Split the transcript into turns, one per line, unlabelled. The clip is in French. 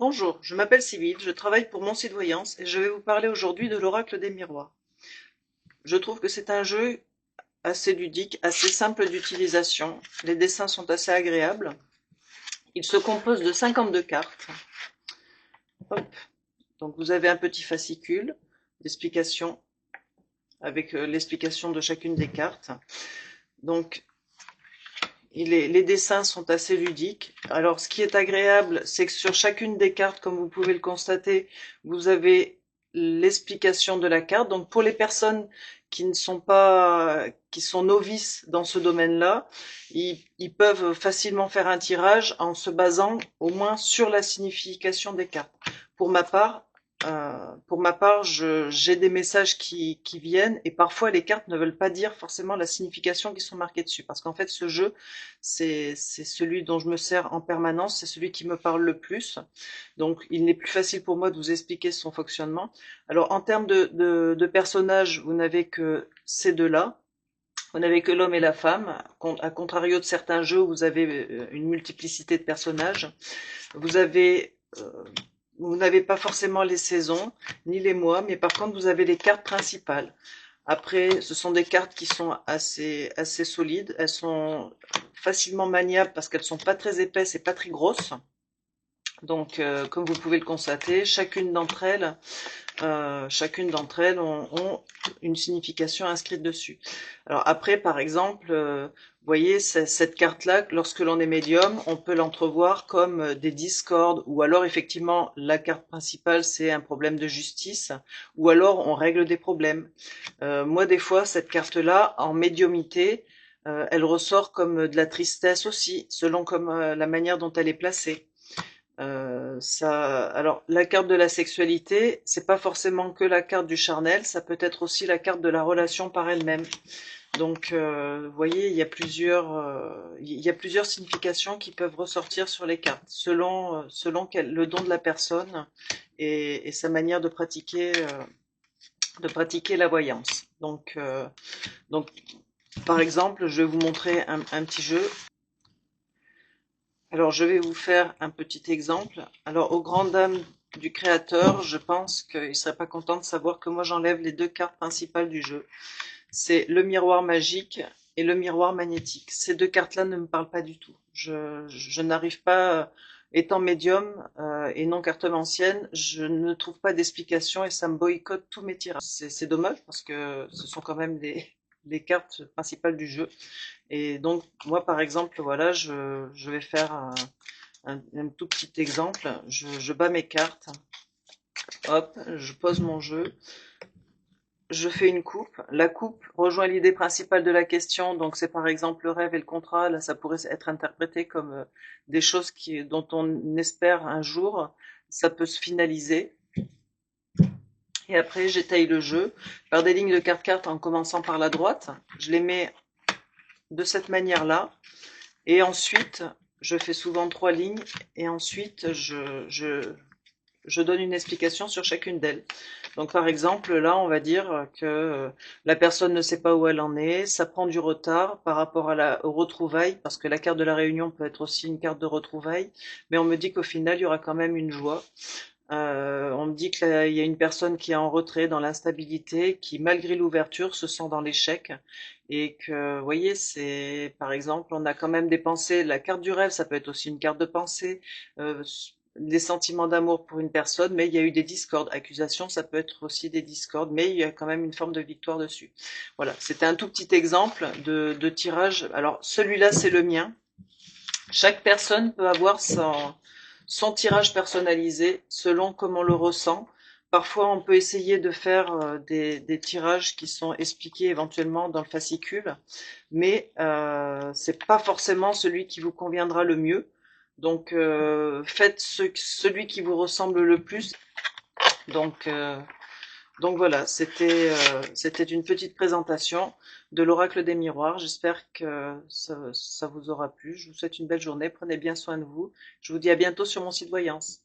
Bonjour, je m'appelle Sybille, je travaille pour Mon Site Voyance et je vais vous parler aujourd'hui de l'Oracle des Miroirs. Je trouve que c'est un jeu assez ludique, assez simple d'utilisation. Les dessins sont assez agréables. Il se compose de 52 cartes. Hop. Donc vous avez un petit fascicule d'explication avec l'explication de chacune des cartes. Donc les dessins sont assez ludiques. Alors ce qui est agréable, c'est que sur chacune des cartes, comme vous pouvez le constater, vous avez l'explication de la carte. Donc pour les personnes qui ne sont pas, qui sont novices dans ce domaine-là, ils peuvent facilement faire un tirage en se basant au moins sur la signification des cartes. Pour ma part, j'ai des messages qui viennent et parfois les cartes ne veulent pas dire forcément la signification qui sont marquées dessus. Parce qu'en fait, ce jeu, c'est celui dont je me sers en permanence, c'est celui qui me parle le plus. Donc, il n'est plus facile pour moi de vous expliquer son fonctionnement. Alors, en termes de personnages, vous n'avez que ces deux-là. Vous n'avez que l'homme et la femme, à contrario de certains jeux où vous avez une multiplicité de personnages. Vous avez, vous n'avez pas forcément les saisons, ni les mois, mais par contre, vous avez les cartes principales. Après, ce sont des cartes qui sont assez solides. Elles sont facilement maniables parce qu'elles sont pas très épaisses et pas très grosses. Donc, comme vous pouvez le constater, chacune d'entre elles ont une signification inscrite dessus. Alors après, par exemple, vous voyez, cette carte-là, lorsque l'on est médium, on peut l'entrevoir comme des discordes, ou alors effectivement, la carte principale, c'est un problème de justice, ou alors on règle des problèmes. Moi, des fois, cette carte-là, en médiumité, elle ressort comme de la tristesse aussi, selon comme la manière dont elle est placée. Alors la carte de la sexualité, c'est pas forcément que la carte du charnel, ça peut être aussi la carte de la relation par elle-même. Donc, vous voyez, il y a plusieurs significations qui peuvent ressortir sur les cartes, le don de la personne et sa manière de pratiquer la voyance. Donc, par exemple, je vais vous montrer un petit jeu. Alors, je vais vous faire un petit exemple. Alors, aux grandes dames du créateur, je pense qu'il ne serait pas content de savoir que moi j'enlève les deux cartes principales du jeu. C'est le miroir magique et le miroir magnétique. Ces deux cartes-là ne me parlent pas du tout. Je n'arrive pas, étant médium et non cartomancienne, je ne trouve pas d'explication et ça me boycotte tous mes tirages. C'est dommage parce que ce sont quand même les cartes principales du jeu. Et donc, moi, par exemple, voilà, je vais faire un tout petit exemple. Je bats mes cartes. Hop, je pose mon jeu. Je fais une coupe. La coupe rejoint l'idée principale de la question. Donc, c'est par exemple le rêve et le contrat. Là, ça pourrait être interprété comme des choses dont on espère un jour. Ça peut se finaliser. Et après, j'étaye le jeu par des lignes de carte-carte en commençant par la droite. Je les mets de cette manière-là. Et ensuite, je fais souvent 3 lignes et ensuite je donne une explication sur chacune d'elles. Donc par exemple, là, on va dire que la personne ne sait pas où elle en est, ça prend du retard par rapport aux retrouvailles, parce que la carte de la réunion peut être aussi une carte de retrouvailles, mais on me dit qu'au final, il y aura quand même une joie. On me dit qu'il y a une personne qui est en retrait, dans l'instabilité, qui malgré l'ouverture se sent dans l'échec et que, vous voyez, c'est par exemple, on a quand même des pensées. La carte du rêve, ça peut être aussi une carte de pensée, des sentiments d'amour pour une personne, mais il y a eu des discordes. Accusation, ça peut être aussi des discordes, mais il y a quand même une forme de victoire dessus. Voilà, c'était un tout petit exemple de tirage. Alors celui-là, c'est le mien. Chaque personne peut avoir son tirage personnalisé selon comment on le ressent. Parfois, on peut essayer de faire des tirages qui sont expliqués éventuellement dans le fascicule, mais c'est pas forcément celui qui vous conviendra le mieux. Donc, faites celui qui vous ressemble le plus. Donc, euh, donc voilà, c'était une petite présentation de l'Oracle des Miroirs. J'espère que ça vous aura plu. Je vous souhaite une belle journée. Prenez bien soin de vous. Je vous dis à bientôt sur mon site Voyance.